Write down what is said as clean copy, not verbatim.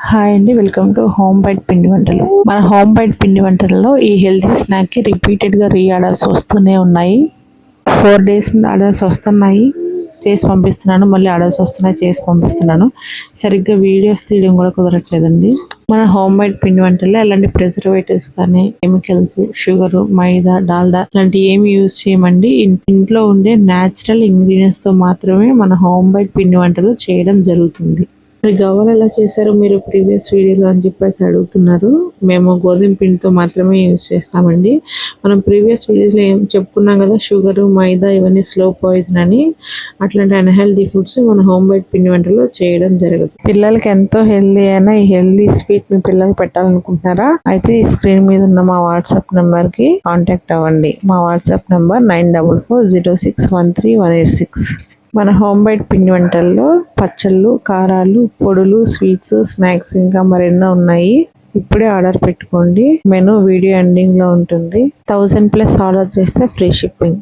Hi అండి, welcome to home byte పిండి వంటలు. మన హోమ్ బైట్ పిండి వంటలలో ఈ హెల్తీ స్నాక్కి రిపీటెడ్గా ఆర్డర్స్ వస్తూనే ఉన్నాయి. 4 days ఆర్డర్స్ వస్తున్నాయి, చేసి పంపిస్తున్నాను. మళ్ళీ ఆర్డర్స్ వస్తున్నాయి, చేసి పంపిస్తున్నాను. సరిగ్గా వీడియోస్ తీయడం కూడా కుదరట్లేదండి. మన హోమ్ బైట్ పిండి వంటల్లో ఎలాంటి ప్రిజర్వేటివ్స్ కానీ కెమికల్స్, షుగర్, మైదా, డాల్డా ఇలాంటి ఏమి యూజ్ చేయమండి. ఇంట్లో ఉండే న్యాచురల్ ఇంగ్రీడియంట్స్తో మాత్రమే మన హోమ్ బైట్ పిండి వంటలు చేయడం జరుగుతుంది. మరి గవ్వలు ఎలా చేశారు మీరు ప్రీవియస్ వీడియోలో అని చెప్పేసి అడుగుతున్నారు. మేము గోధుమ పిండితో మాత్రమే యూజ్ చేస్తామండి. మనం ప్రీవియస్ వీడియోస్లో ఏం చెప్పుకున్నాం కదా, షుగరు, మైదా ఇవన్నీ స్లో పాయిజన్ అని. అట్లాంటి అన్హెల్దీ ఫుడ్స్ మన హోమ్ బైట్ పిండి వంటలో చేయడం జరగదు. పిల్లలకి ఎంతో హెల్దీ అయినా ఈ హెల్దీ స్వీట్ మీ పిల్లలకి పెట్టాలనుకుంటున్నారా? అయితే ఈ స్క్రీన్ మీద ఉన్న మా వాట్సాప్ నెంబర్కి కాంటాక్ట్ అవ్వండి. మా వాట్సాప్ నెంబర్ 9440613186. మన హోమ్ బైట్ పిండి వంటల్లో పచ్చళ్ళు, కారాలు, పొడులు, స్వీట్స్, స్నాక్స్ ఇంకా మరెన్నో ఉన్నాయి. ఇప్పుడే ఆర్డర్ పెట్టుకోండి. మెనూ వీడియో ఎండింగ్లో ఉంటుంది. 1000+ ఆర్డర్ చేస్తే ఫ్రీ షిప్పింగ్.